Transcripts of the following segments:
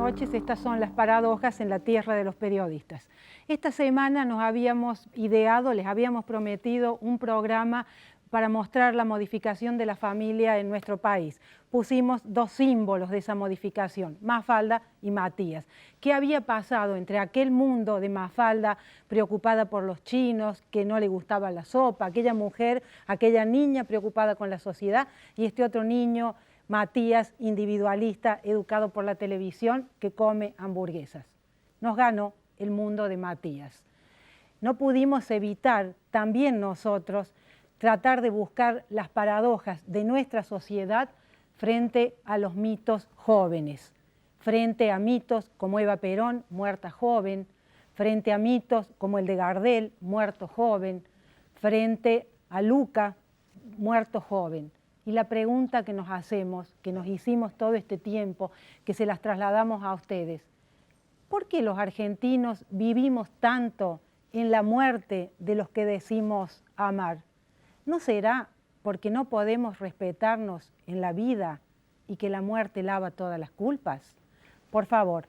noches. Estas son las paradojas en la tierra de los periodistas. Esta semana nos habíamos ideado, les habíamos prometido un programa para mostrar la modificación de la familia en nuestro país. Pusimos dos símbolos de esa modificación, Mafalda y Matías. ¿Qué había pasado entre aquel mundo de Mafalda preocupada por los chinos, que no le gustaba la sopa, aquella mujer, aquella niña preocupada con la sociedad, y este otro niño, Matías, individualista, educado por la televisión, que come hamburguesas? Nos ganó el mundo de Matías. No pudimos evitar, también nosotros, tratar de buscar las paradojas de nuestra sociedad frente a los mitos jóvenes, frente a mitos como Eva Perón, muerta joven, frente a mitos como el de Gardel, muerto joven, frente a Luca, muerto joven. Y la pregunta que nos hacemos, que nos hicimos todo este tiempo, que se las trasladamos a ustedes: ¿por qué los argentinos vivimos tanto en la muerte de los que decimos amar? ¿No será porque no podemos respetarnos en la vida y que la muerte lava todas las culpas? Por favor,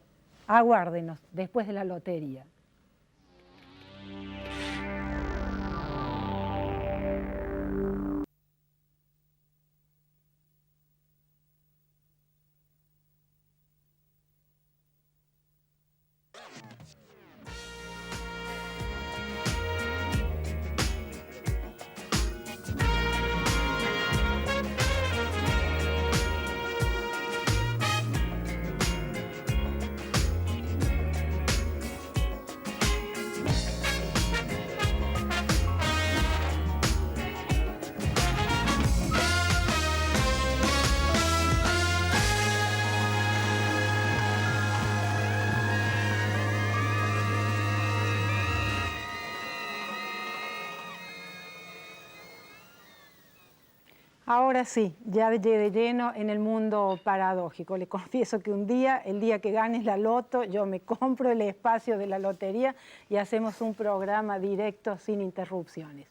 aguárdenos después de la lotería. Ahora sí, ya de lleno en el mundo paradójico. Le confieso que un día, el día que ganes la loto, yo me compro el espacio de la lotería y hacemos un programa directo sin interrupciones.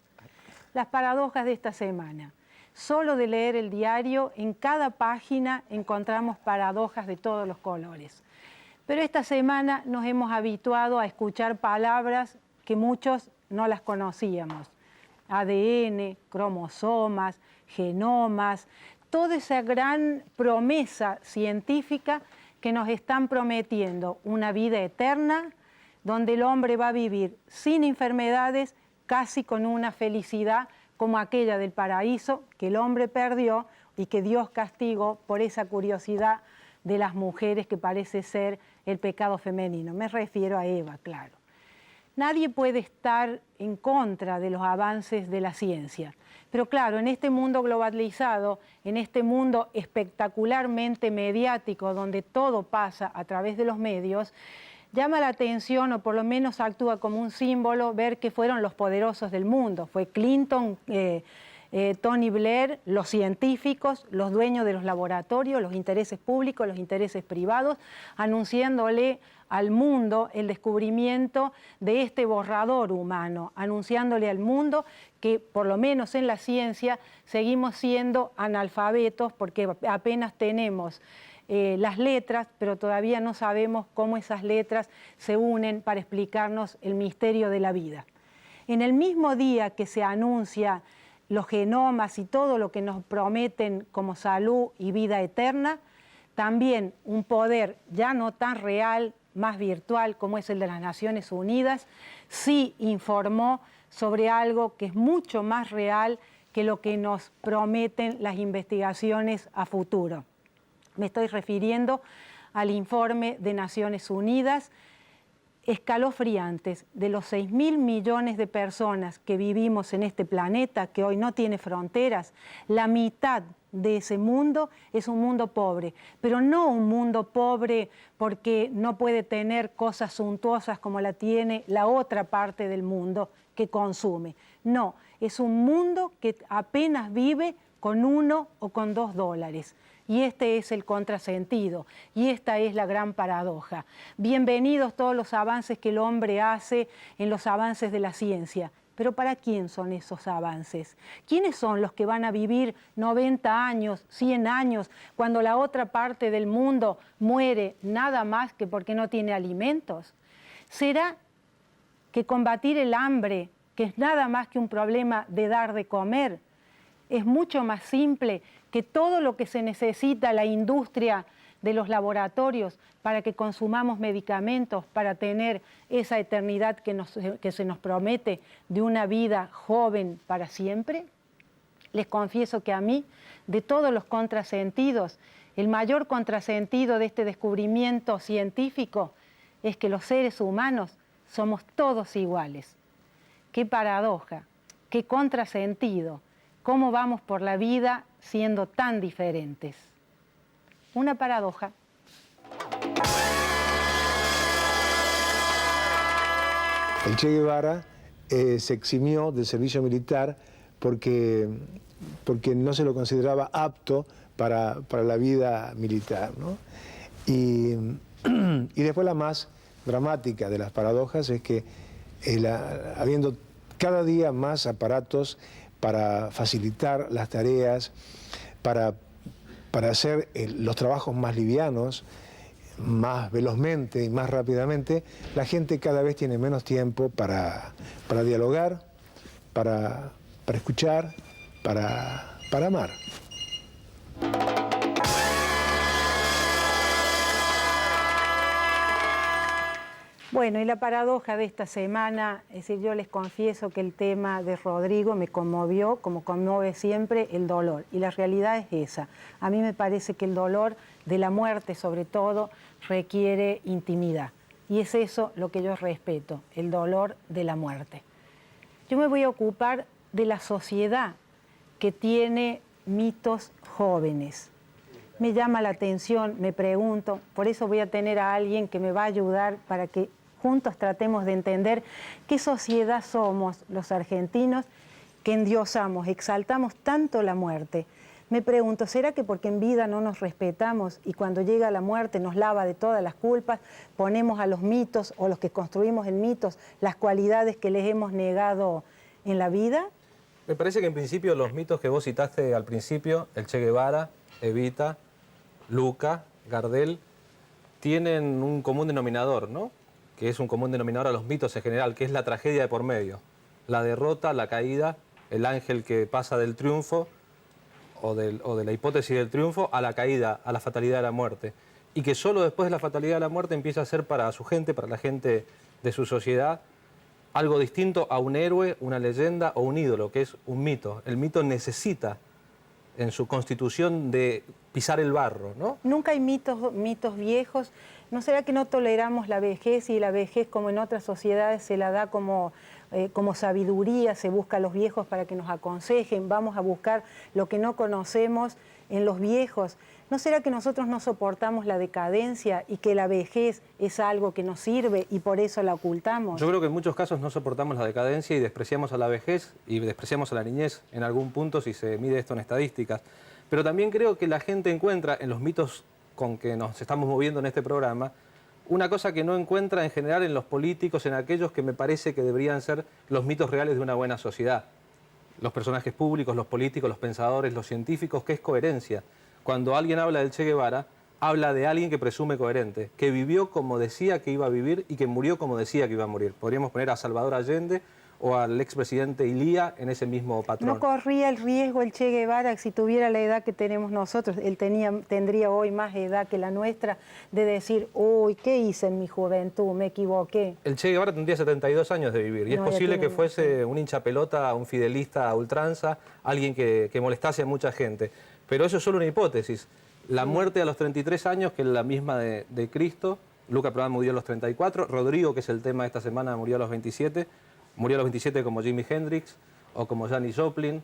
Las paradojas de esta semana. Solo de leer el diario, en cada página encontramos paradojas de todos los colores. Pero esta semana nos hemos habituado a escuchar palabras que muchos no las conocíamos. ADN, cromosomas, genomas, toda esa gran promesa científica que nos están prometiendo una vida eterna donde el hombre va a vivir sin enfermedades, casi con una felicidad como aquella del paraíso que el hombre perdió y que Dios castigó por esa curiosidad de las mujeres que parece ser el pecado femenino. Me refiero a Eva, claro. Nadie puede estar en contra de los avances de la ciencia, pero claro, en este mundo globalizado, en este mundo espectacularmente mediático, donde todo pasa a través de los medios, llama la atención, o por lo menos actúa como un símbolo, ver que fueron los poderosos del mundo. Fue Clinton, Tony Blair, los científicos, los dueños de los laboratorios, los intereses públicos, los intereses privados, anunciándole al mundo el descubrimiento de este borrador humano, anunciándole al mundo que por lo menos en la ciencia seguimos siendo analfabetos porque apenas tenemos las letras, pero todavía no sabemos cómo esas letras se unen para explicarnos el misterio de la vida. En el mismo día que se anuncia los genomas y todo lo que nos prometen como salud y vida eterna, también un poder ya no tan real, más virtual como es el de las Naciones Unidas, sí informó sobre algo que es mucho más real que lo que nos prometen las investigaciones a futuro. Me estoy refiriendo al informe de Naciones Unidas, escalofriantes, de los 6.000 millones de personas que vivimos en este planeta, que hoy no tiene fronteras. La mitad de ese mundo es un mundo pobre, pero no un mundo pobre porque no puede tener cosas suntuosas como la tiene la otra parte del mundo que consume. No, es un mundo que apenas vive con $1 o con $2. Y este es el contrasentido, y esta es la gran paradoja. Bienvenidos todos los avances que el hombre hace en los avances de la ciencia, Pero ¿para quién son esos avances? ¿Quiénes son los que van a vivir 90 años, 100 años, cuando la otra parte del mundo muere nada más que porque no tiene alimentos? ¿Será que combatir el hambre, que es nada más que un problema de dar de comer, es mucho más simple que todo lo que se necesita la industria de los laboratorios para que consumamos medicamentos, para tener esa eternidad que se nos promete de una vida joven para siempre? Les confieso que a mí, de todos los contrasentidos, el mayor contrasentido de este descubrimiento científico es que los seres humanos somos todos iguales. Qué paradoja, qué contrasentido, cómo vamos por la vida siendo tan diferentes. Una paradoja. El Che Guevara se eximió del servicio militar porque no se lo consideraba apto para la vida militar, ¿no? Y después la más dramática de las paradojas es que habiendo cada día más aparatos para facilitar las tareas, para hacer los trabajos más livianos, más velozmente y más rápidamente, la gente cada vez tiene menos tiempo para dialogar, para escuchar, para amar. Bueno, y la paradoja de esta semana, es decir, yo les confieso que el tema de Rodrigo me conmovió, como conmueve siempre el dolor. Y la realidad es esa. A mí me parece que el dolor de la muerte, sobre todo, requiere intimidad. Y es eso lo que yo respeto, el dolor de la muerte. Yo me voy a ocupar de la sociedad que tiene mitos jóvenes. Me llama la atención, me pregunto, por eso voy a tener a alguien que me va a ayudar para que juntos tratemos de entender qué sociedad somos los argentinos que endiosamos, exaltamos tanto la muerte. Me pregunto, ¿será que porque en vida no nos respetamos y cuando llega la muerte nos lava de todas las culpas, ponemos a los mitos o los que construimos en mitos las cualidades que les hemos negado en la vida? Me parece que en principio los mitos que vos citaste al principio, el Che Guevara, Evita, Luca, Gardel, tienen un común denominador, ¿no? Que es un común denominador a los mitos en general, que es la tragedia de por medio. La derrota, la caída, el ángel que pasa del triunfo o de la hipótesis del triunfo a la caída, a la fatalidad de la muerte. Y que solo después de la fatalidad de la muerte empieza a ser para su gente, para la gente de su sociedad, algo distinto a un héroe, una leyenda o un ídolo, que es un mito. El mito necesita en su constitución de pisar el barro, ¿no? Nunca hay mitos viejos. ¿No será que no toleramos la vejez y la vejez, como en otras sociedades, se la da como sabiduría, se busca a los viejos para que nos aconsejen, vamos a buscar lo que no conocemos en los viejos? ¿No será que nosotros no soportamos la decadencia y que la vejez es algo que nos sirve y por eso la ocultamos? Yo creo que en muchos casos no soportamos la decadencia y despreciamos a la vejez y despreciamos a la niñez en algún punto si se mide esto en estadísticas. Pero también creo que la gente encuentra en los mitos con que nos estamos moviendo en este programa una cosa que no encuentra en general en los políticos, en aquellos que me parece que deberían ser los mitos reales de una buena sociedad. Los personajes públicos, los políticos, los pensadores, los científicos, que es coherencia. Cuando alguien habla del Che Guevara, habla de alguien que presume coherente, que vivió como decía que iba a vivir y que murió como decía que iba a morir. Podríamos poner a Salvador Allende o al expresidente Ilía en ese mismo patrón. ¿No corría el riesgo el Che Guevara, si tuviera la edad que tenemos nosotros, él tendría hoy más edad que la nuestra, de decir, uy, ¿qué hice en mi juventud? Me equivoqué? El Che Guevara tendría 72 años de vivir y es posible que fuese un hincha pelota, un fidelista a ultranza, alguien que molestase a mucha gente. Pero eso es solo una hipótesis. La muerte a los 33 años, que es la misma de Cristo, Luca Prodan murió a los 34, Rodrigo, que es el tema de esta semana, murió a los 27, murió a los 27 como Jimi Hendrix, o como Janis Joplin,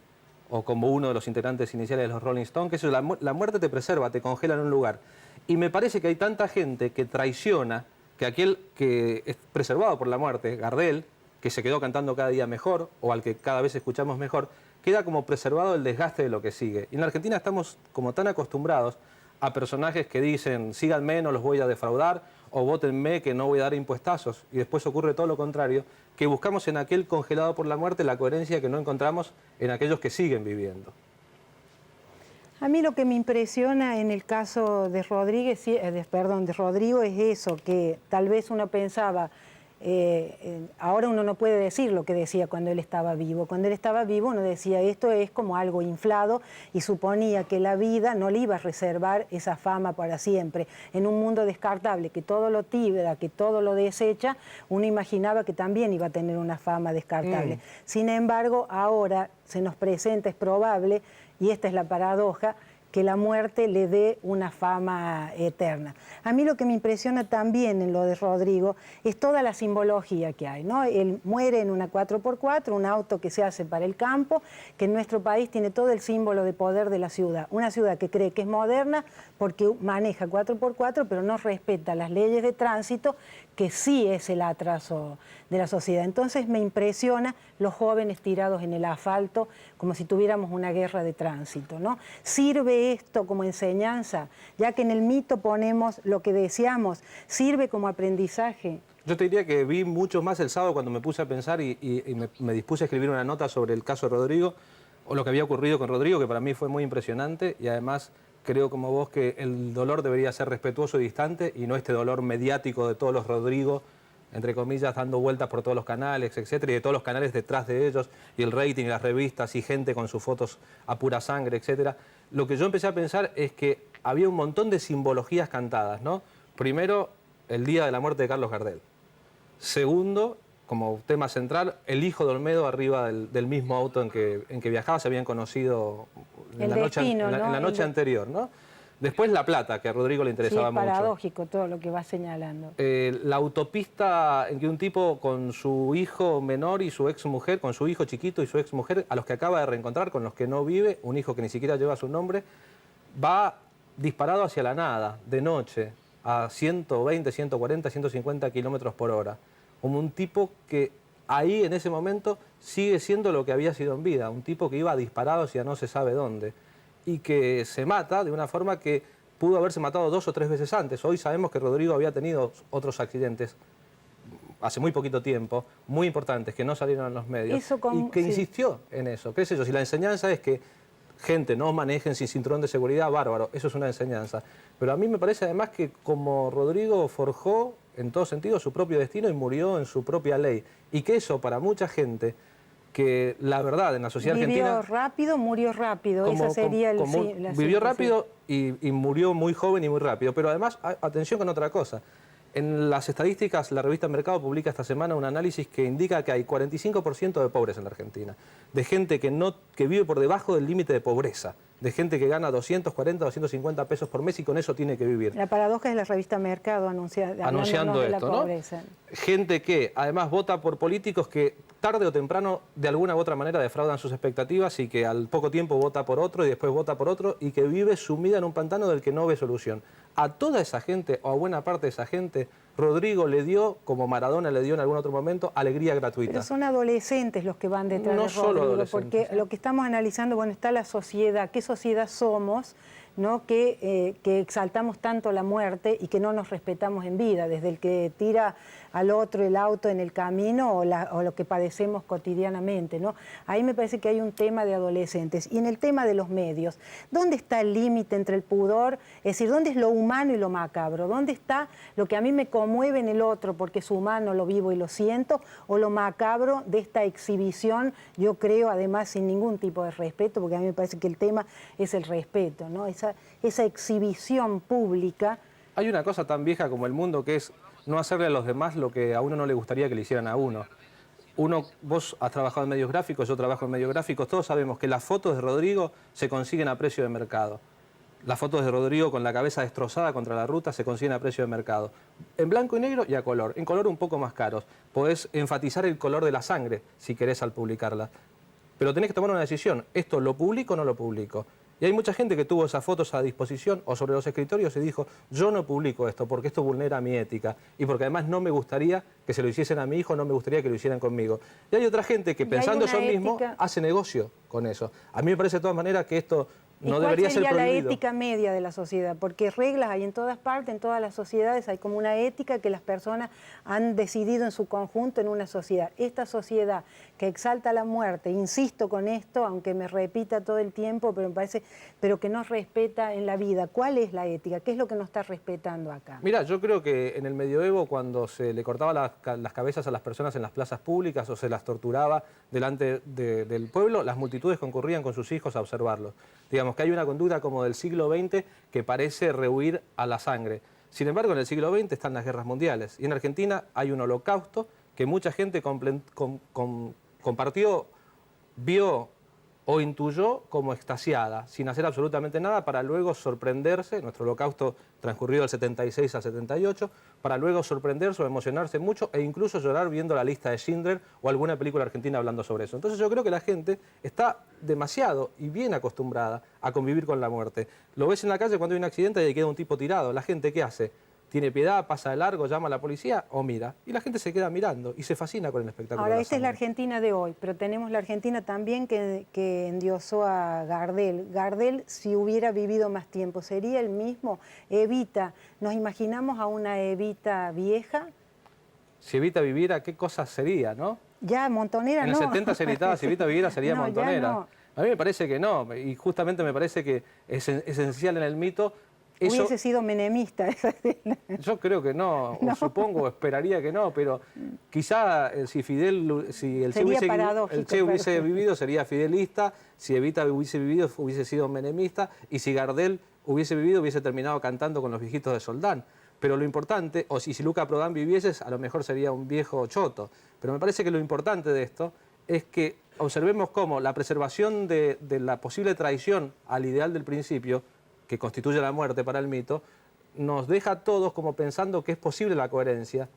o como uno de los integrantes iniciales de los Rolling Stones, que eso, la muerte te preserva, te congela en un lugar. Y me parece que hay tanta gente que traiciona, que aquel que es preservado por la muerte, Gardel, que se quedó cantando cada día mejor, o al que cada vez escuchamos mejor, queda como preservado el desgaste de lo que sigue. Y en la Argentina estamos como tan acostumbrados a personajes que dicen, síganme, no los voy a defraudar, o vótenme que no voy a dar impuestazos, y después ocurre todo lo contrario, que buscamos en aquel congelado por la muerte la coherencia que no encontramos en aquellos que siguen viviendo. A mí lo que me impresiona en el caso de de Rodrigo es eso, que tal vez uno pensaba, ahora uno no puede decir lo que decía cuando él estaba vivo. Cuando él estaba vivo uno decía, esto es como algo inflado, y suponía que la vida no le iba a reservar esa fama para siempre. En un mundo descartable, que todo lo tibia, que todo lo desecha, uno imaginaba que también iba a tener una fama descartable. Sin embargo, ahora se nos presenta, es probable, y esta es la paradoja, que la muerte le dé una fama eterna. A mí lo que me impresiona también en lo de Rodrigo es toda la simbología que hay, ¿no? Él muere en una 4x4, un auto que se hace para el campo, que en nuestro país tiene todo el símbolo de poder de la ciudad. Una ciudad que cree que es moderna porque maneja 4x4, pero no respeta las leyes de tránsito, que sí es el atraso de la sociedad. Entonces me impresiona los jóvenes tirados en el asfalto como si tuviéramos una guerra de tránsito, ¿no? ¿Sirve esto como enseñanza? Ya que en el mito ponemos lo que deseamos, ¿sirve como aprendizaje? Yo te diría que vi mucho más el sábado cuando me puse a pensar y me dispuse a escribir una nota sobre el caso de Rodrigo, o lo que había ocurrido con Rodrigo, que para mí fue muy impresionante, y además creo como vos que el dolor debería ser respetuoso y distante, y no este dolor mediático de todos los Rodrigo, entre comillas, dando vueltas por todos los canales, etcétera, y de todos los canales detrás de ellos, y el rating, y las revistas, y gente con sus fotos a pura sangre, etcétera. Lo que yo empecé a pensar es que había un montón de simbologías cantadas, ¿no? Primero, el día de la muerte de Carlos Gardel. Segundo, como tema central, el hijo de Olmedo arriba del mismo auto en que viajaba, se habían conocido en la noche anterior, ¿no? Después La Plata, que a Rodrigo le interesaba mucho. Sí, es paradójico todo lo que va señalando. La autopista en que un tipo con su hijo menor y su exmujer, con su hijo chiquito y su exmujer, a los que acaba de reencontrar, con los que no vive, un hijo que ni siquiera lleva su nombre, va disparado hacia la nada, de noche, a 120, 140, 150 kilómetros por hora. Como un tipo que ahí, en ese momento, sigue siendo lo que había sido en vida. Un tipo que iba disparado hacia no se sabe dónde. Y que se mata de una forma que pudo haberse matado 2 o 3 veces antes. Hoy sabemos que Rodrigo había tenido otros accidentes hace muy poquito tiempo, muy importantes, que no salieron en los medios, y que insistió en eso. ¿Qué sé yo? Si la enseñanza es que gente no manejen sin cinturón de seguridad, bárbaro, eso es una enseñanza. Pero a mí me parece además que como Rodrigo forjó en todo sentido su propio destino y murió en su propia ley. Y que eso para mucha gente, que la verdad en la sociedad argentina... Vivió rápido, murió rápido, esa sería la vivió rápido y murió muy joven y muy rápido. Pero además, atención con otra cosa. En las estadísticas, la revista Mercado publica esta semana un análisis que indica que hay 45% de pobres en la Argentina, de gente que vive por debajo del límite de pobreza, de gente que gana 240, 250 pesos por mes y con eso tiene que vivir. La paradoja es la revista Mercado anunciando esto, ¿no? Gente que además vota por políticos que tarde o temprano de alguna u otra manera defraudan sus expectativas y que al poco tiempo vota por otro y después vota por otro y que vive sumida en un pantano del que no ve solución. A toda esa gente, o a buena parte de esa gente, Rodrigo le dio, como Maradona le dio en algún otro momento, alegría gratuita. Pero son adolescentes los que van detrás de Rodrigo, porque lo que estamos analizando, bueno, está la sociedad, qué sociedad somos, ¿no? Que exaltamos tanto la muerte y que no nos respetamos en vida, desde el que tira al otro el auto en el camino o lo que padecemos cotidianamente, ¿no? Ahí me parece que hay un tema de adolescentes. Y en el tema de los medios, ¿dónde está el límite entre el pudor? Es decir, ¿dónde es lo humano y lo macabro? ¿Dónde está lo que a mí me conmueve en el otro porque es humano, lo vivo y lo siento? ¿O lo macabro de esta exhibición, yo creo, además, sin ningún tipo de respeto, porque a mí me parece que el tema es el respeto, ¿no? Esa exhibición pública. Hay una cosa tan vieja como el mundo que es no hacerle a los demás lo que a uno no le gustaría que le hicieran a uno. Vos has trabajado en medios gráficos, yo trabajo en medios gráficos, todos sabemos que las fotos de Rodrigo se consiguen a precio de mercado. Las fotos de Rodrigo con la cabeza destrozada contra la ruta se consiguen a precio de mercado. En blanco y negro y a color. En color un poco más caros. Podés enfatizar el color de la sangre si querés al publicarla. Pero tenés que tomar una decisión. ¿Esto lo publico o no lo publico? Y hay mucha gente que tuvo esas fotos a disposición o sobre los escritorios y dijo, yo no publico esto porque esto vulnera mi ética y porque además no me gustaría que se lo hiciesen a mi hijo, no me gustaría que lo hicieran conmigo. Y hay otra gente que pensando eso mismo hace negocio con eso. A mí me parece de todas maneras que esto no debería ser prohibido. ¿Cuál sería la ética media de la sociedad? Porque reglas hay en todas partes, en todas las sociedades, hay como una ética que las personas han decidido en su conjunto en una sociedad. Esta sociedad que exalta la muerte, insisto con esto, aunque me repita todo el tiempo, pero me parece, pero que no respeta en la vida. ¿Cuál es la ética? ¿Qué es lo que no está respetando acá? Mira, yo creo que en el medioevo, cuando se le cortaba las cabezas a las personas en las plazas públicas o se las torturaba delante del pueblo, las multitudes concurrían con sus hijos a observarlos. Digamos que hay una conducta como del siglo XX que parece rehuir a la sangre. Sin embargo, en el siglo XX están las guerras mundiales y en Argentina hay un holocausto que mucha gente compartió, vio o intuyó como extasiada, sin hacer absolutamente nada, para luego sorprenderse, nuestro holocausto transcurrido del 76 al 78, para luego sorprenderse o emocionarse mucho e incluso llorar viendo la lista de Schindler o alguna película argentina hablando sobre eso. Entonces yo creo que la gente está demasiado y bien acostumbrada a convivir con la muerte. Lo ves en la calle cuando hay un accidente y ahí queda un tipo tirado. ¿La gente qué hace? ¿Tiene piedad, pasa de largo, llama a la policía o mira? Y la gente se queda mirando y se fascina con el espectáculo. Ahora, esta es la Argentina de hoy, pero tenemos la Argentina también que endiosó a Gardel. Gardel, si hubiera vivido más tiempo, ¿sería el mismo? Evita, ¿nos imaginamos a una Evita vieja? Si Evita viviera, ¿qué cosa sería, no? Ya, montonera no. En el 70 se gritaba, si Evita viviera sería No, montonera. no. A mí me parece que no, y justamente me parece que es esencial en el mito. Eso, hubiese sido menemista. yo creo que no, o supongo, o esperaría que no, pero quizá si el Che hubiese vivido sería fidelista, si Evita hubiese vivido hubiese sido menemista, y si Gardel hubiese vivido hubiese terminado cantando con los viejitos de Soldán. Pero lo importante, o si Luca Prodan viviese, a lo mejor sería un viejo choto. Pero me parece que lo importante de esto es que observemos cómo la preservación de la posible traición al ideal del principio, que constituye la muerte para el mito, nos deja a todos como pensando que es posible la coherencia,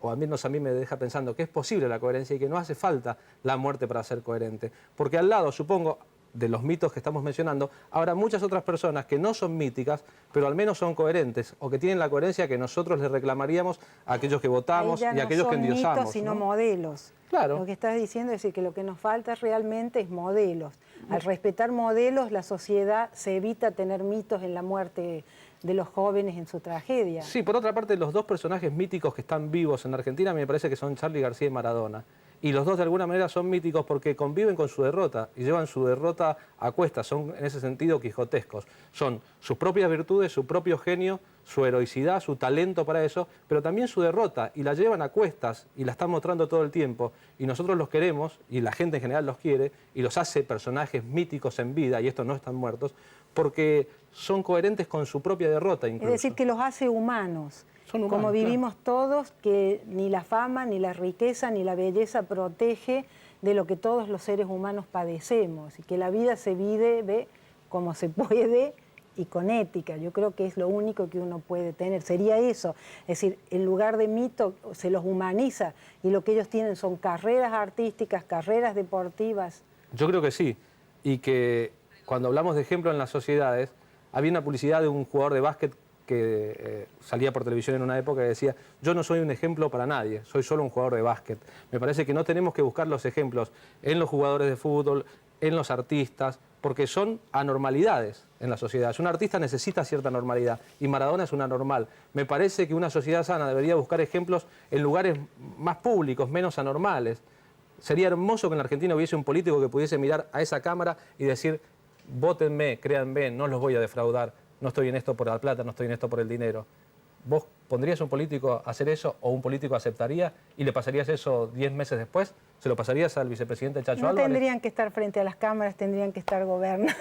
o al menos a mí me deja pensando que es posible la coherencia y que no hace falta la muerte para ser coherente. Porque al lado, supongo, de los mitos que estamos mencionando, habrá muchas otras personas que no son míticas, pero al menos son coherentes, o que tienen la coherencia que nosotros les reclamaríamos a aquellos que votamos y a aquellos que endiosamos. No son mitos, sino modelos. Claro. Lo que estás diciendo es decir que lo que nos falta realmente es modelos. Al respetar modelos, la sociedad se evita tener mitos en la muerte de los jóvenes en su tragedia. Sí, por otra parte, los dos personajes míticos que están vivos en Argentina me parece que son Charly García y Maradona. Y los dos de alguna manera son míticos porque conviven con su derrota y llevan su derrota a cuestas, son en ese sentido quijotescos. Son sus propias virtudes, su propio genio, su heroicidad, su talento para eso, pero también su derrota, y la llevan a cuestas y la están mostrando todo el tiempo. Y nosotros los queremos, y la gente en general los quiere, y los hace personajes míticos en vida, y estos no están muertos, porque son coherentes con su propia derrota incluso. Es decir, que los hace humanos. Son humanos, como vivimos claro. Todos, que ni la fama, ni la riqueza, ni la belleza protege de lo que todos los seres humanos padecemos, y que la vida se vive como se puede y con ética. Yo creo que es lo único que uno puede tener, sería eso. Es decir, en lugar de mito se los humaniza y lo que ellos tienen son carreras artísticas, carreras deportivas. Yo creo que sí, y que cuando hablamos de ejemplo en las sociedades, había una publicidad de un jugador de básquet que salía por televisión en una época y decía: yo no soy un ejemplo para nadie, soy solo un jugador de básquet. Me parece que no tenemos que buscar los ejemplos en los jugadores de fútbol, en los artistas, porque son anormalidades en la sociedad. Un artista necesita cierta normalidad y Maradona es una normal. Me parece que una sociedad sana debería buscar ejemplos en lugares más públicos, menos anormales. Sería hermoso que en la Argentina hubiese un político que pudiese mirar a esa cámara y decir: vótenme, créanme, no los voy a defraudar. No estoy en esto por la plata, no estoy en esto por el dinero. ¿Vos pondrías a un político a hacer eso o un político aceptaría y le pasarías eso 10 meses después? ¿Se lo pasarías al vicepresidente Chacho Álvarez? No tendrían que estar frente a las cámaras, tendrían que estar gobernando.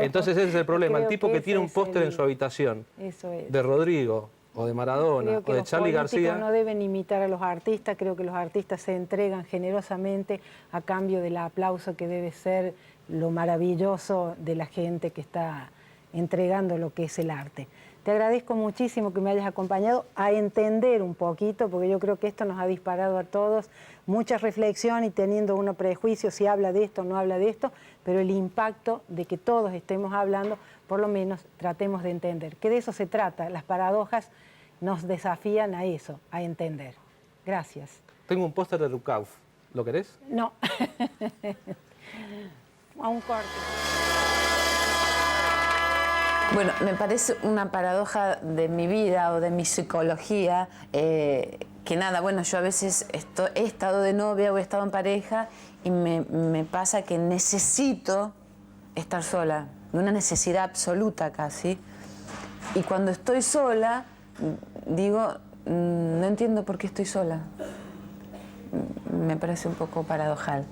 Entonces ese es el problema. El tipo que tiene un ese póster es en su habitación eso es. de Rodrigo o de Maradona o de Charly García... Los políticos no deben imitar a los artistas. Creo que los artistas se entregan generosamente a cambio del aplauso que debe ser lo maravilloso de la gente que está entregando lo que es el arte. Te agradezco muchísimo que me hayas acompañado a entender un poquito, porque yo creo que esto nos ha disparado a todos mucha reflexión y teniendo uno prejuicio si habla de esto o no habla de esto, pero el impacto de que todos estemos hablando, por lo menos tratemos de entender, que de eso se trata. Las paradojas nos desafían a eso, a entender. Gracias. Tengo un póster de Rukauf. ¿Lo querés? No. A un corte. Bueno, me parece una paradoja de mi vida o de mi psicología, que nada, bueno, yo a veces he estado de novia o he estado en pareja y me pasa que necesito estar sola, de una necesidad absoluta casi. Y cuando estoy sola, digo, no entiendo por qué estoy sola. Me parece un poco paradojal.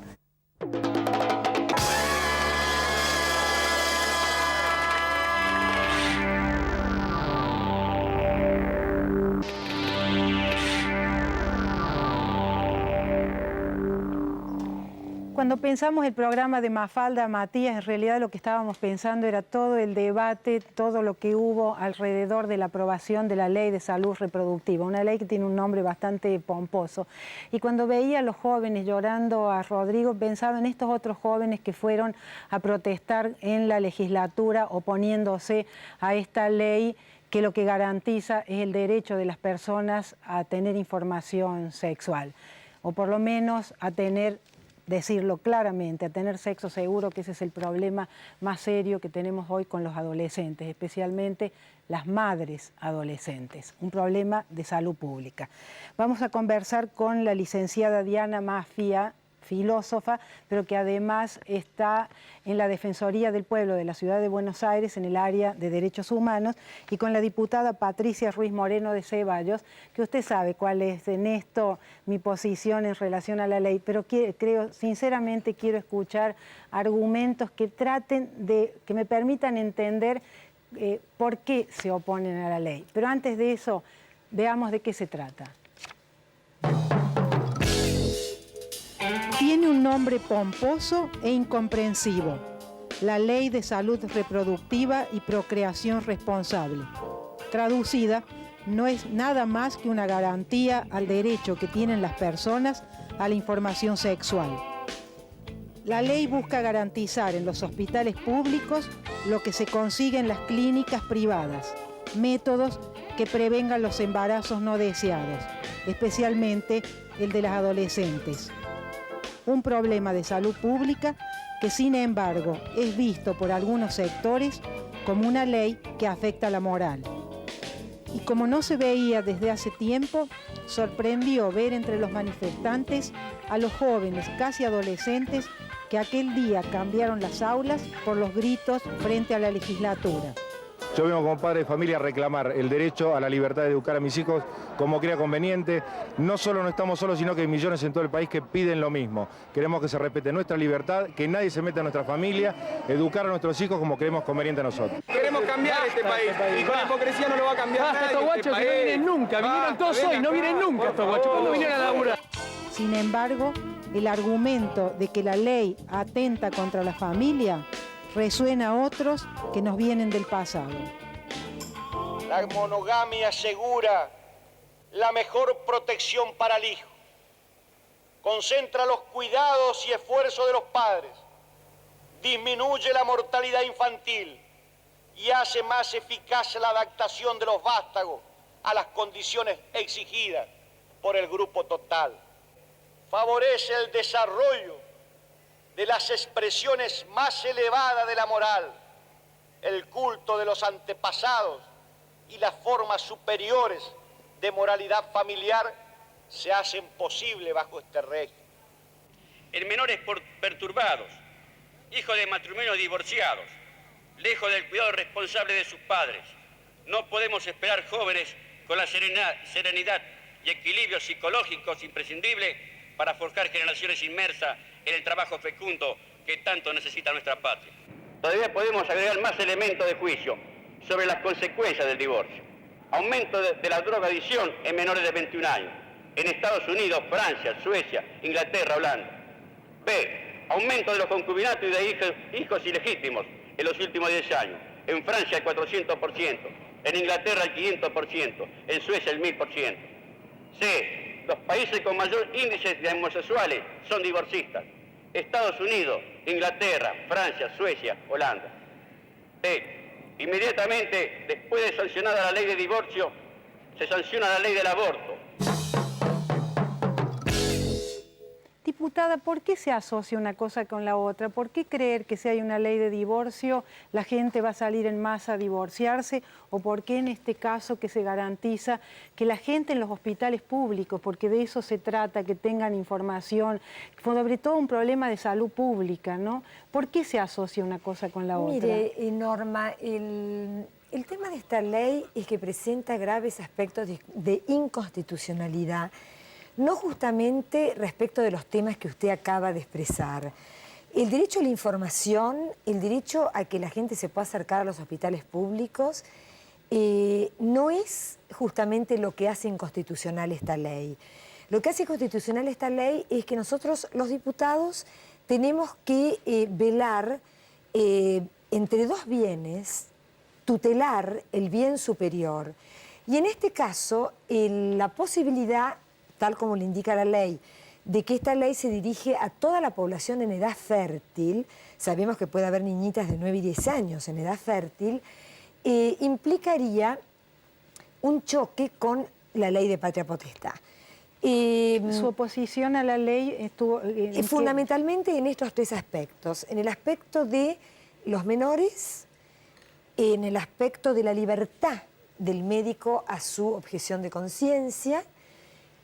Cuando pensamos el programa de Mafalda Matías, en realidad lo que estábamos pensando era todo el debate, todo lo que hubo alrededor de la aprobación de la Ley de Salud Reproductiva, una ley que tiene un nombre bastante pomposo. Y cuando veía a los jóvenes llorando a Rodrigo, pensaba en estos otros jóvenes que fueron a protestar en la legislatura oponiéndose a esta ley que lo que garantiza es el derecho de las personas a tener información sexual, o por lo menos a decirlo claramente, a tener sexo seguro, que ese es el problema más serio que tenemos hoy con los adolescentes, especialmente las madres adolescentes, un problema de salud pública. Vamos a conversar con la licenciada Diana Maffia, filósofa, pero que además está en la Defensoría del Pueblo de la Ciudad de Buenos Aires en el área de Derechos Humanos, y con la diputada Patricia Ruiz Moreno de Ceballos, que usted sabe cuál es en esto mi posición en relación a la ley, pero sinceramente quiero escuchar argumentos que que me permitan entender por qué se oponen a la ley. Pero antes de eso, veamos de qué se trata. Tiene un nombre pomposo e incomprensivo: la Ley de Salud Reproductiva y Procreación Responsable. Traducida, no es nada más que una garantía al derecho que tienen las personas a la información sexual. La ley busca garantizar en los hospitales públicos lo que se consigue en las clínicas privadas: métodos que prevengan los embarazos no deseados, especialmente el de las adolescentes. Un problema de salud pública que, sin embargo, es visto por algunos sectores como una ley que afecta la moral. Y como no se veía desde hace tiempo, sorprendió ver entre los manifestantes a los jóvenes, casi adolescentes, que aquel día cambiaron las aulas por los gritos frente a la legislatura. Yo vengo como padre de familia a reclamar el derecho a la libertad de educar a mis hijos como crea conveniente. No solo no estamos solos, sino que hay millones en todo el país que piden lo mismo. Queremos que se respete nuestra libertad, que nadie se meta en nuestra familia, educar a nuestros hijos como creemos conveniente a nosotros. Queremos cambiar este país y con la hipocresía no lo va a cambiar nadie. Estos guachos que no vienen nunca, vinieron todos hoy, no vienen nunca estos guachos. ¿Cuándo vinieron a laburar? Sin embargo, el argumento de que la ley atenta contra la familia resuena a otros que nos vienen del pasado. La monogamia asegura la mejor protección para el hijo. Concentra los cuidados y esfuerzos de los padres, disminuye la mortalidad infantil y hace más eficaz la adaptación de los vástagos a las condiciones exigidas por el grupo total. Favorece el desarrollo de las expresiones más elevadas de la moral, el culto de los antepasados y las formas superiores de moralidad familiar se hacen posibles bajo este régimen. En menores perturbados, hijos de matrimonios divorciados, lejos del cuidado responsable de sus padres, no podemos esperar jóvenes con la serenidad y equilibrios psicológicos imprescindibles para forjar generaciones inmersas en el trabajo fecundo que tanto necesita nuestra patria. Todavía podemos agregar más elementos de juicio sobre las consecuencias del divorcio. Aumento de la drogadicción en menores de 21 años, en Estados Unidos, Francia, Suecia, Inglaterra, Holanda. B. Aumento de los concubinatos y de hijos ilegítimos en los últimos 10 años. En Francia el 400%, en Inglaterra el 500%, en Suecia el 1000%. C. Los países con mayor índice de homosexuales son divorcistas: Estados Unidos, Inglaterra, Francia, Suecia, Holanda. D. Inmediatamente después de sancionada la ley de divorcio, se sanciona la ley del aborto. diputada, ¿por qué se asocia una cosa con la otra? ¿Por qué creer que si hay una ley de divorcio la gente va a salir en masa a divorciarse? ¿O por qué en este caso que se garantiza que la gente en los hospitales públicos, porque de eso se trata, que tengan información, sobre todo un problema de salud pública, ¿no? ¿Por qué se asocia una cosa con la otra? Mire, Norma, el tema de esta ley es que presenta graves aspectos de inconstitucionalidad, no justamente respecto de los temas que usted acaba de expresar. El derecho a la información, el derecho a que la gente se pueda acercar a los hospitales públicos, no es justamente lo que hace inconstitucional esta ley. Lo que hace inconstitucional esta ley es que nosotros, los diputados, tenemos que velar entre dos bienes, tutelar el bien superior. Y en este caso, la posibilidad, tal como le indica la ley, de que esta ley se dirige a toda la población en edad fértil, sabemos que puede haber niñitas de 9 y 10 años en edad fértil, implicaría un choque con la ley de patria potestad. Su oposición a la ley estuvo... fundamentalmente en estos tres aspectos. En el aspecto de los menores, en el aspecto de la libertad del médico a su objeción de conciencia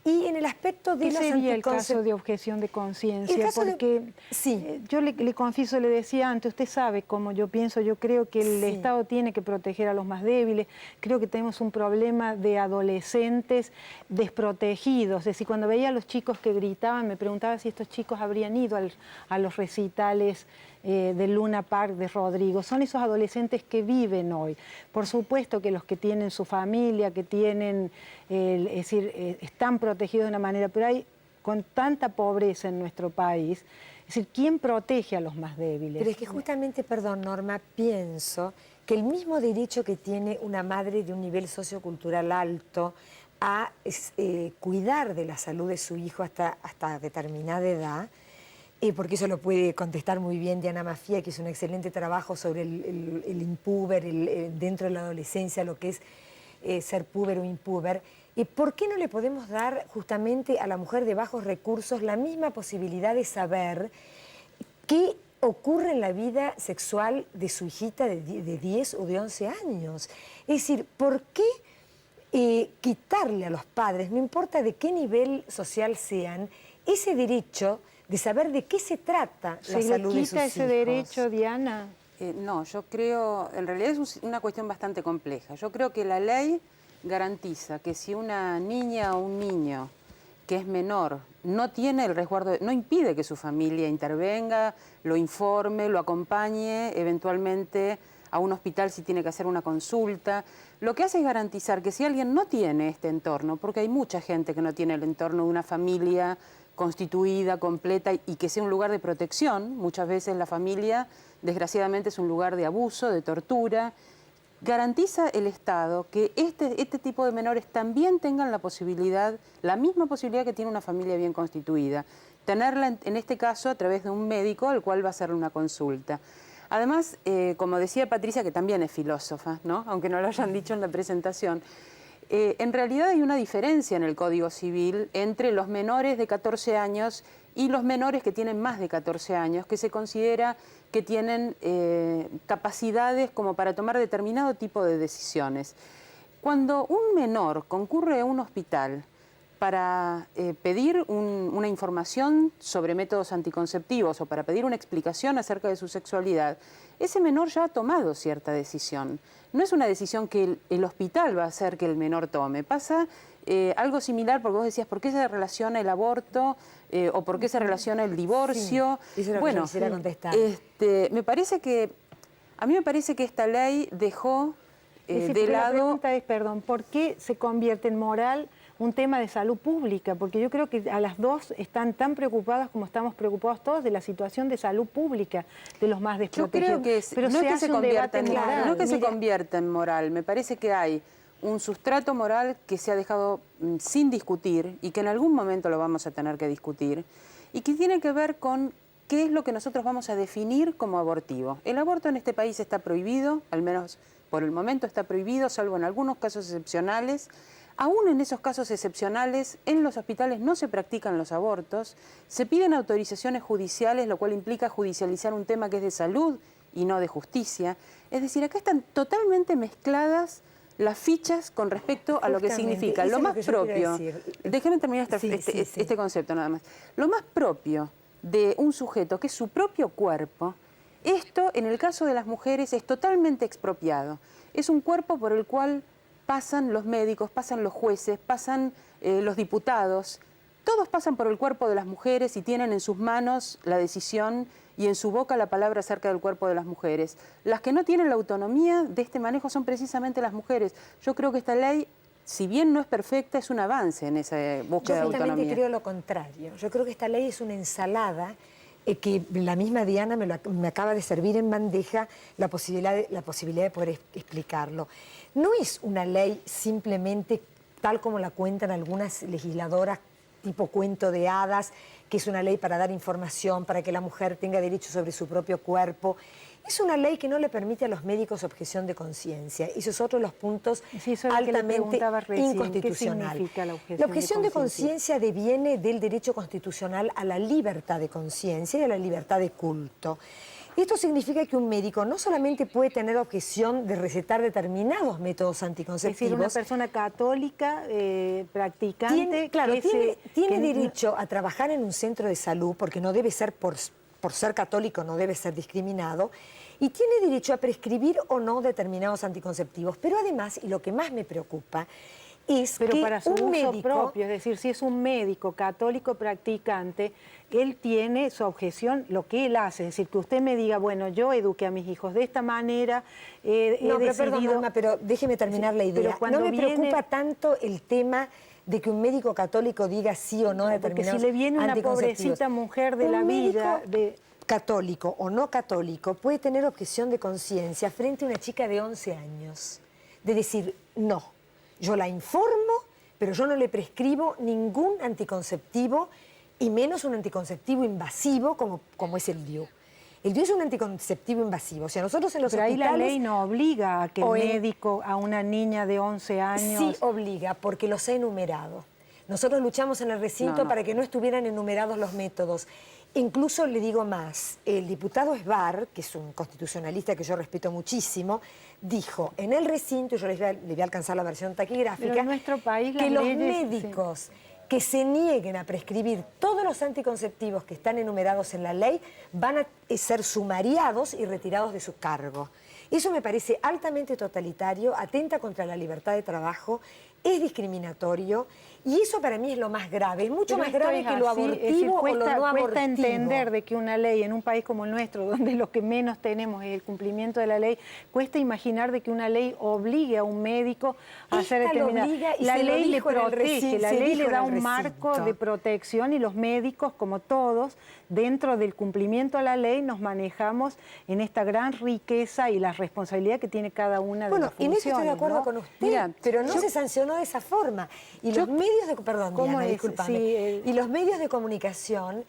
y en el aspecto de los ¿Qué sería el caso de objeción de conciencia? Porque sí. Yo le confieso, le decía antes, usted sabe cómo yo pienso, yo creo que el Estado tiene que proteger a los más débiles, creo que tenemos un problema de adolescentes desprotegidos, es decir, cuando veía a los chicos que gritaban, me preguntaba si estos chicos habrían ido a los recitales del Luna Park de Rodrigo. Son esos adolescentes que viven hoy. Por supuesto que los que tienen su familia, que tienen, es decir, están protegidos de una manera, pero hay con tanta pobreza en nuestro país, es decir, ¿quién protege a los más débiles? Pero es que justamente, perdón, Norma, pienso que el mismo derecho que tiene una madre de un nivel sociocultural alto a cuidar de la salud de su hijo hasta determinada edad, porque eso lo puede contestar muy bien Diana Mafía, que hizo un excelente trabajo sobre el impúber, dentro de la adolescencia, lo que es ser púber o impúber. ¿Por qué no le podemos dar justamente a la mujer de bajos recursos la misma posibilidad de saber qué ocurre en la vida sexual de su hijita de 10 o de 11 años? Es decir, ¿por qué quitarle a los padres, no importa de qué nivel social sean, ese derecho de saber de qué se trata la salud de sus hijos? ¿Se le quita ese derecho, Diana? No, yo creo, en realidad es una cuestión bastante compleja. Yo creo que la ley garantiza que si una niña o un niño que es menor no tiene el resguardo, no impide que su familia intervenga, lo informe, lo acompañe eventualmente a un hospital si tiene que hacer una consulta. Lo que hace es garantizar que si alguien no tiene este entorno, porque hay mucha gente que no tiene el entorno de una familia constituida, completa y que sea un lugar de protección. Muchas veces la familia, desgraciadamente, es un lugar de abuso, de tortura. Garantiza el Estado que este tipo de menores también tengan la posibilidad, la misma posibilidad que tiene una familia bien constituida. Tenerla, en este caso, a través de un médico al cual va a hacerle una consulta. Además, como decía Patricia, que también es filósofa, ¿no? Aunque no lo hayan dicho en la presentación, en realidad hay una diferencia en el Código Civil entre los menores de 14 años y los menores que tienen más de 14 años, que se considera que tienen capacidades como para tomar determinado tipo de decisiones. Cuando un menor concurre a un hospital para pedir una información sobre métodos anticonceptivos o para pedir una explicación acerca de su sexualidad, ese menor ya ha tomado cierta decisión. No es una decisión que el hospital va a hacer que el menor tome. Pasa algo similar, porque vos decías, ¿por qué se relaciona el aborto o por qué se relaciona el divorcio? Sí, eso es lo que yo quisiera contestar. A mí me parece que esta ley dejó de lado... La pregunta es, perdón, ¿por qué se convierte en moral un tema de salud pública? Porque yo creo que a las dos están tan preocupadas como estamos preocupados todos de la situación de salud pública de los más desprotegidos. Yo creo que pero no se es que hace se un convierta debate en moral. no es que se convierta en moral, me parece que hay un sustrato moral que se ha dejado sin discutir y que en algún momento lo vamos a tener que discutir y que tiene que ver con qué es lo que nosotros vamos a definir como abortivo. El aborto en este país está prohibido, al menos por el momento está prohibido, salvo en algunos casos excepcionales. Aún en esos casos excepcionales, en los hospitales no se practican los abortos, se piden autorizaciones judiciales, lo cual implica judicializar un tema que es de salud y no de justicia. Es decir, acá están totalmente mezcladas las fichas con respecto a lo que significa. Lo más propio, déjenme terminar este concepto nada más. Lo más propio de un sujeto, que es su propio cuerpo, esto en el caso de las mujeres es totalmente expropiado. Es un cuerpo por el cual pasan los médicos, pasan los jueces, pasan los diputados. Todos pasan por el cuerpo de las mujeres y tienen en sus manos la decisión y en su boca la palabra acerca del cuerpo de las mujeres. Las que no tienen la autonomía de este manejo son precisamente las mujeres. Yo creo que esta ley, si bien no es perfecta, es un avance en esa búsqueda de autonomía. Yo justamente creo lo contrario. Yo creo que esta ley es una ensalada que la misma Diana me acaba de servir en bandeja la posibilidad de poder explicarlo. No es una ley simplemente tal como la cuentan algunas legisladoras, tipo cuento de hadas, que es una ley para dar información, para que la mujer tenga derecho sobre su propio cuerpo. Es una ley que no le permite a los médicos objeción de conciencia. Eso es otro de los puntos altamente inconstitucional. ¿Qué significa la objeción de conciencia deviene del derecho constitucional a la libertad de conciencia y a la libertad de culto. Esto significa que un médico no solamente puede tener objeción de recetar determinados métodos anticonceptivos. Es decir, una persona católica, practicante... Tiene derecho a trabajar en un centro de salud, porque no debe ser por ser católico, no debe ser discriminado, y tiene derecho a prescribir o no determinados anticonceptivos. Pero además, y lo que más me preocupa, es que para su uso propio, es decir, si es un médico católico practicante, él tiene su objeción, lo que él hace, es decir, que usted me diga, bueno, yo eduqué a mis hijos de esta manera, Perdón, Norma, pero déjeme terminar la idea. No me preocupa tanto el tema de que un médico católico diga sí o no a determinados porque si le viene una pobrecita mujer de la vida... católico o no católico puede tener objeción de conciencia frente a una chica de 11 años, de decir, no, yo la informo, pero yo no le prescribo ningún anticonceptivo, y menos un anticonceptivo invasivo como es el DIU. El DIU es un anticonceptivo invasivo. O sea, nosotros en los hospitales... Pero ahí la ley no obliga a que el médico, a una niña de 11 años... Sí obliga, porque los ha enumerado. Nosotros luchamos en el recinto para que no estuvieran enumerados los métodos. Incluso le digo más, el diputado Esbar, que es un constitucionalista que yo respeto muchísimo, dijo en el recinto, y yo le voy a alcanzar la versión taquigráfica, pero en nuestro país que los médicos que se nieguen a prescribir todos los anticonceptivos que están enumerados en la ley van a ser sumariados y retirados de su cargo. Eso me parece altamente totalitario, atenta contra la libertad de trabajo, es discriminatorio, y eso para mí es lo más grave. Es mucho más grave que lo abortivo o lo no abortivo. Cuesta entender de que una ley en un país como el nuestro, donde lo que menos tenemos es el cumplimiento de la ley, cuesta imaginar de que una ley obligue a un médico a hacer determinada... La ley le protege, la ley le da un marco de protección, y los médicos, como todos, dentro del cumplimiento a la ley, nos manejamos en esta gran riqueza y la responsabilidad que tiene cada una de las funciones. Bueno, en eso estoy de acuerdo con usted, pero no se sancionó de esa forma. Y los medios de... Perdón, Diana, discúlpame. Y los medios de comunicación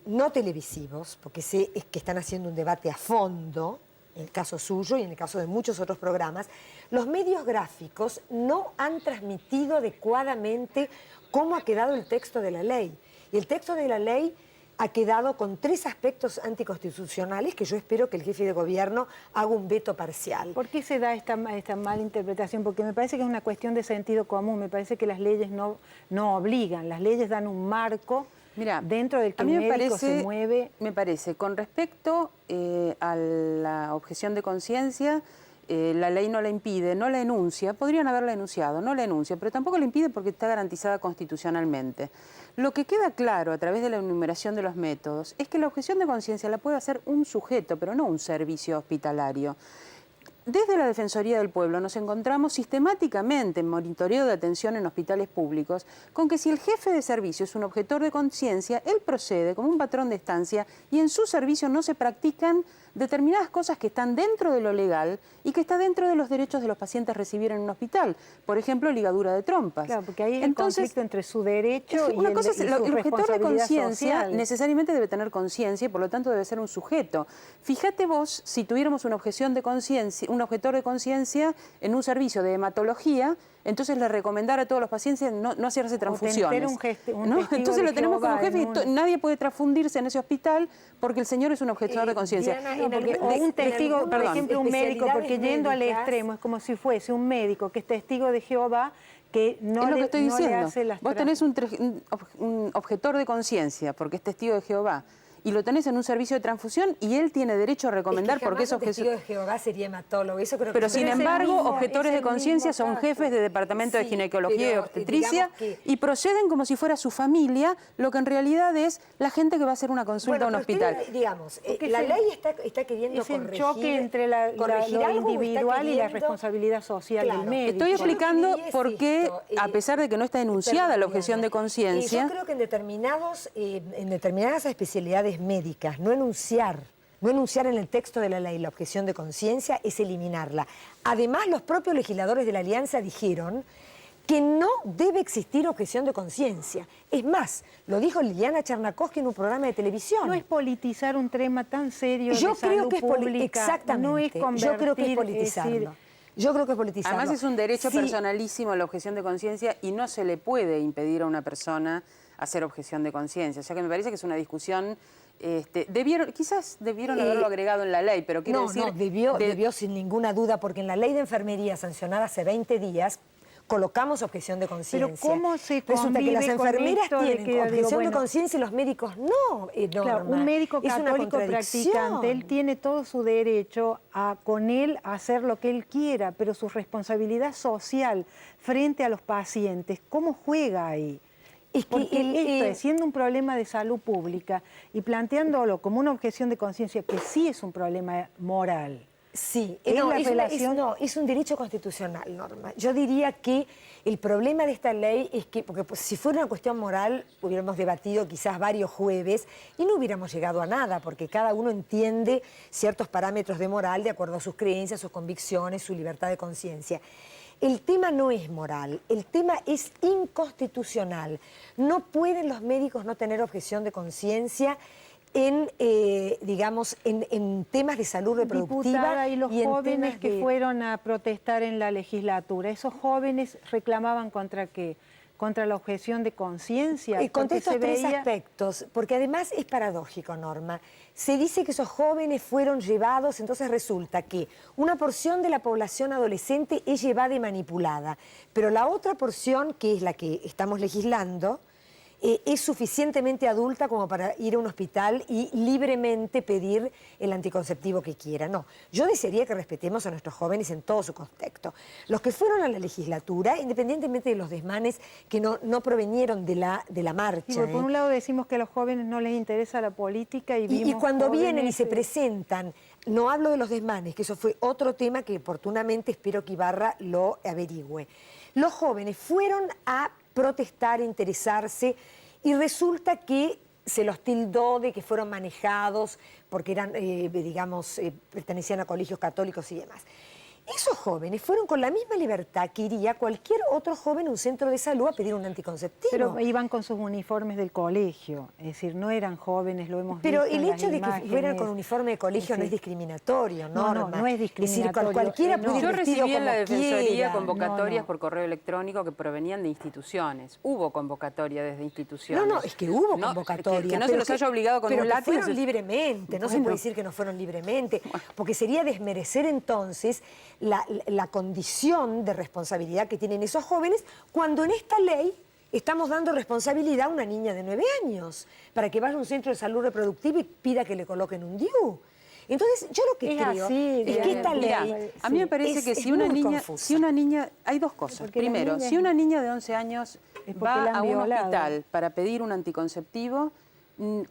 no televisivos, porque sé que están haciendo un debate a fondo, en el caso suyo y en el caso de muchos otros programas, los medios gráficos no han transmitido adecuadamente cómo ha quedado el texto de la ley. Y el texto de la ley ha quedado con 3 aspectos anticonstitucionales que yo espero que el jefe de gobierno haga un veto parcial. ¿Por qué se da esta mala interpretación? Porque me parece que es una cuestión de sentido común, me parece que las leyes no obligan, las leyes dan un marco dentro del que el médico se mueve. Me parece, con respecto a la objeción de conciencia, la ley no la impide, no la enuncia, podrían haberla enunciado, no la enuncia, pero tampoco la impide porque está garantizada constitucionalmente. Lo que queda claro a través de la enumeración de los métodos es que la objeción de conciencia la puede hacer un sujeto, pero no un servicio hospitalario. Desde la Defensoría del Pueblo nos encontramos sistemáticamente en monitoreo de atención en hospitales públicos con que si el jefe de servicio es un objetor de conciencia, él procede como un patrón de estancia y en su servicio no se practican determinadas cosas que están dentro de lo legal y que está dentro de los derechos de los pacientes recibir en un hospital. Por ejemplo, ligadura de trompas. Claro, porque ahí es el conflicto entre su derecho y una cosa y es, su el objetor de conciencia social. necesariamente debe tener conciencia y por lo tanto debe ser un sujeto. Fíjate vos, si tuviéramos una objeción de conciencia, un objetor de conciencia en un servicio de hematología, entonces le recomendara a todos los pacientes no hacerse transfusiones. ¿no? Entonces lo tenemos como jefe y nadie puede transfundirse en ese hospital porque el señor es un objetor de conciencia. O un testigo, por ejemplo, un médico, porque yendo al extremo es como si fuese un médico que es testigo de Jehová que no, es lo que le, estoy no diciendo. le hace las Vos tenés un objetor de conciencia porque es testigo de Jehová y lo tenés en un servicio de transfusión y él tiene derecho a recomendar porque es objetor. testigo de Jehová sería hematólogo. Eso creo que pero sin embargo, objetores de conciencia son jefes de departamento de ginecología y obstetricia y proceden como si fuera su familia, lo que en realidad es la gente que va a hacer una consulta a un hospital. Digamos, la ley está queriendo corregir. Es el choque entre lo individual y la responsabilidad social del médico. Estoy explicando por qué, a pesar de que no está denunciada la objeción de conciencia... Yo creo que en determinadas especialidades médicas, no enunciar en el texto de la ley la objeción de conciencia es eliminarla. Además, los propios legisladores de la Alianza dijeron que no debe existir objeción de conciencia. Es más, lo dijo Liliana Chernakovsky en un programa de televisión. No es politizar un tema tan serio Yo de creo salud que es pública. exactamente. No es Yo creo que es politizarlo. Yo creo que es politizarlo. Además es un derecho personalísimo la objeción de conciencia y no se le puede impedir a una persona hacer objeción de conciencia. O sea que me parece que es una discusión... quizás debieron haberlo agregado en la ley, pero quiero decir... No, debió sin ninguna duda, porque en la ley de enfermería sancionada hace 20 días colocamos objeción de conciencia. Pero ¿cómo se resulta que las enfermeras tienen objeción de conciencia y los médicos no? Claro, un médico católico practicante, él tiene todo su derecho a con él hacer lo que él quiera, pero su responsabilidad social frente a los pacientes, ¿cómo juega ahí? Porque siendo un problema de salud pública y planteándolo como una objeción de conciencia, que sí es un problema moral. Sí, es un derecho constitucional, Norma. Yo diría que el problema de esta ley es que, porque si fuera una cuestión moral, hubiéramos debatido quizás varios jueves y no hubiéramos llegado a nada, porque cada uno entiende ciertos parámetros de moral de acuerdo a sus creencias, sus convicciones, su libertad de conciencia. El tema no es moral, el tema es inconstitucional. No pueden los médicos no tener objeción de conciencia en temas de salud reproductiva. Diputada, y los jóvenes que fueron a protestar en la legislatura, ¿esos jóvenes reclamaban contra qué? ¿Contra la objeción de conciencia? Contesto tres aspectos, porque además es paradójico, Norma. Se dice que esos jóvenes fueron llevados, entonces resulta que una porción de la población adolescente es llevada y manipulada, pero la otra porción, que es la que estamos legislando, es suficientemente adulta como para ir a un hospital y libremente pedir el anticonceptivo que quiera. No, yo desearía que respetemos a nuestros jóvenes en todo su contexto. Los que fueron a la legislatura, independientemente de los desmanes que no provenieron de la marcha. Y por un lado decimos que a los jóvenes no les interesa la política y cuando vienen y se presentan, no hablo de los desmanes, que eso fue otro tema que oportunamente espero que Ibarra lo averigüe. Los jóvenes fueron a protestar, interesarse, y resulta que se los tildó de que fueron manejados porque eran, pertenecían a colegios católicos y demás. Esos jóvenes fueron con la misma libertad que iría cualquier otro joven a un centro de salud a pedir un anticonceptivo. Pero iban con sus uniformes del colegio, es decir, no eran jóvenes, lo hemos visto. Pero el hecho de que fueran con uniforme de colegio no es discriminatorio, Norma. No es discriminatorio. Es decir, cualquiera puede ir Yo vestido recibí en la como Defensoría quiera. convocatorias por correo electrónico que provenían de instituciones. Hubo convocatoria desde instituciones. No, es que hubo convocatoria. Que no se los haya obligado con un látigo. Pero fueron libremente, no se puede decir que no fueron libremente, porque sería desmerecer entonces la condición de responsabilidad que tienen esos jóvenes, cuando en esta ley estamos dando responsabilidad a una niña de 9 años para que vaya a un centro de salud reproductiva y pida que le coloquen un DIU. Entonces, yo lo que creo es que esta ley... A mí me parece que si una niña... Hay dos cosas. Porque primero, si una niña de 11 años va a un hospital para pedir un anticonceptivo,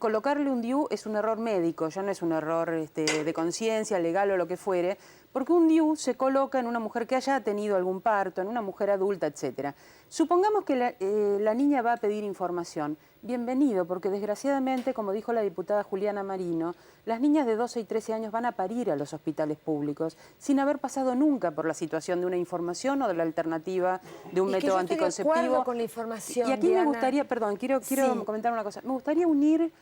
colocarle un DIU es un error médico, ya no es un error de conciencia, legal o lo que fuere, porque un DIU se coloca en una mujer que haya tenido algún parto, en una mujer adulta, etc. Supongamos que la niña va a pedir información. bienvenido, porque desgraciadamente, como dijo la diputada Juliana Marino, las niñas de 12 y 13 años van a parir a los hospitales públicos sin haber pasado nunca por la situación de una información o de la alternativa de un método anticonceptivo. Estoy de acuerdo con la información, y aquí Diana. me gustaría, perdón, quiero comentar una cosa. Me gustaría unir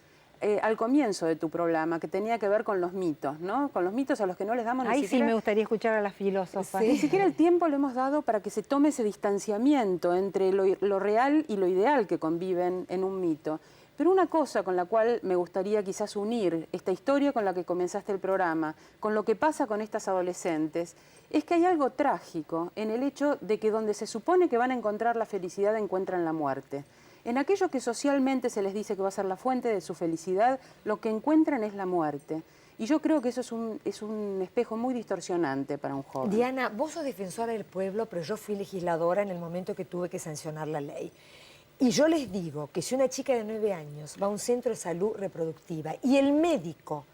al comienzo de tu programa, que tenía que ver con los mitos, ¿no? Con los mitos a los que no les damos Ahí ni siquiera... sí me gustaría escuchar a las filósofas. Ni siquiera el tiempo le hemos dado para que se tome ese distanciamiento entre lo real y lo ideal que conviven en un mito. Pero una cosa con la cual me gustaría quizás unir esta historia con la que comenzaste el programa, con lo que pasa con estas adolescentes, es que hay algo trágico en el hecho de que donde se supone que van a encontrar la felicidad encuentran la muerte. En aquello que socialmente se les dice que va a ser la fuente de su felicidad, lo que encuentran es la muerte. Y yo creo que eso es un espejo muy distorsionante para un joven. Diana, vos sos defensora del pueblo, pero yo fui legisladora en el momento que tuve que sancionar la ley. Y yo les digo que si una chica de 9 años va a un centro de salud reproductiva y el médico,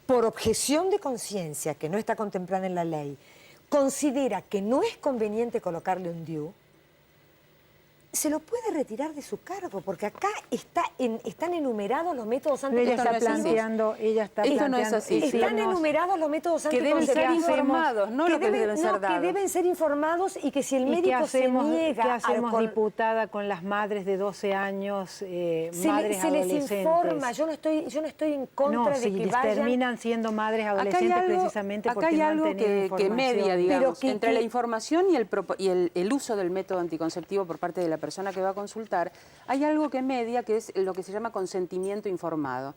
por objeción de conciencia que no está contemplada en la ley, considera que no es conveniente colocarle un DIU, se lo puede retirar de su cargo, porque acá están enumerados los métodos anticonceptivos. Esto no es así. Están enumerados los métodos anticonceptivos. Que deben ser informados, no lo que deben ser dados. Que deben ser informados y que si el médico se niega... ¿Qué hacemos, diputada, con las madres de 12 años, madres se adolescentes? Se les informa, yo no estoy en contra de que vayan... terminan siendo madres adolescentes precisamente porque no han tenido información. Que media, digamos, entre la información y el uso del método anticonceptivo por parte de la persona que va a consultar, hay algo que media, que es lo que se llama consentimiento informado.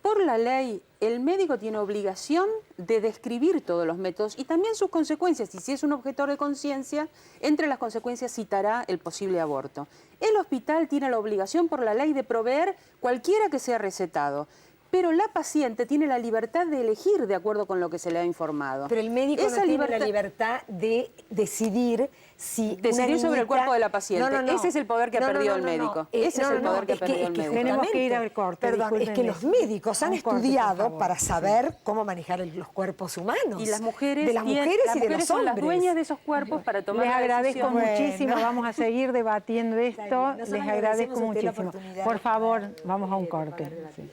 Por la ley, el médico tiene obligación de describir todos los métodos y también sus consecuencias. Y si es un objetor de conciencia, entre las consecuencias citará el posible aborto. El hospital tiene la obligación por la ley de proveer cualquiera que sea recetado. Pero la paciente tiene la libertad de elegir de acuerdo con lo que se le ha informado. Pero el médico no tiene la libertad de decidir si decidir sobre el cuerpo de la paciente. Ese es el poder que ha perdido el médico. Ese es el poder que ha perdido el médico. Tenemos que ir al corte. Perdón, es que los médicos han estudiado para saber cómo manejar los cuerpos humanos. Y las mujeres, de las mujeres y de los hombres. Son las dueñas de esos cuerpos para tomar les agradezco muchísimo. Bueno. Vamos a seguir debatiendo esto. Les agradezco muchísimo. Por favor, vamos a un corte. Sí.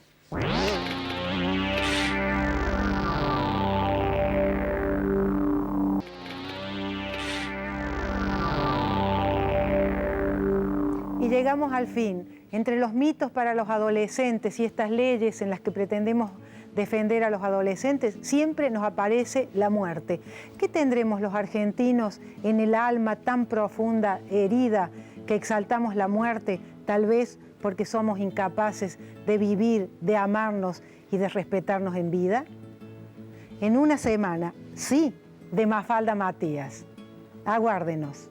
Y llegamos al fin. Entre los mitos para los adolescentes y estas leyes en las que pretendemos defender a los adolescentes, siempre nos aparece la muerte. ¿Qué tendremos los argentinos en el alma tan profunda, herida, que exaltamos la muerte, tal vez porque somos incapaces de vivir, de amarnos y de respetarnos en vida? En una semana, sí, de Mafalda Matías. Aguárdenos.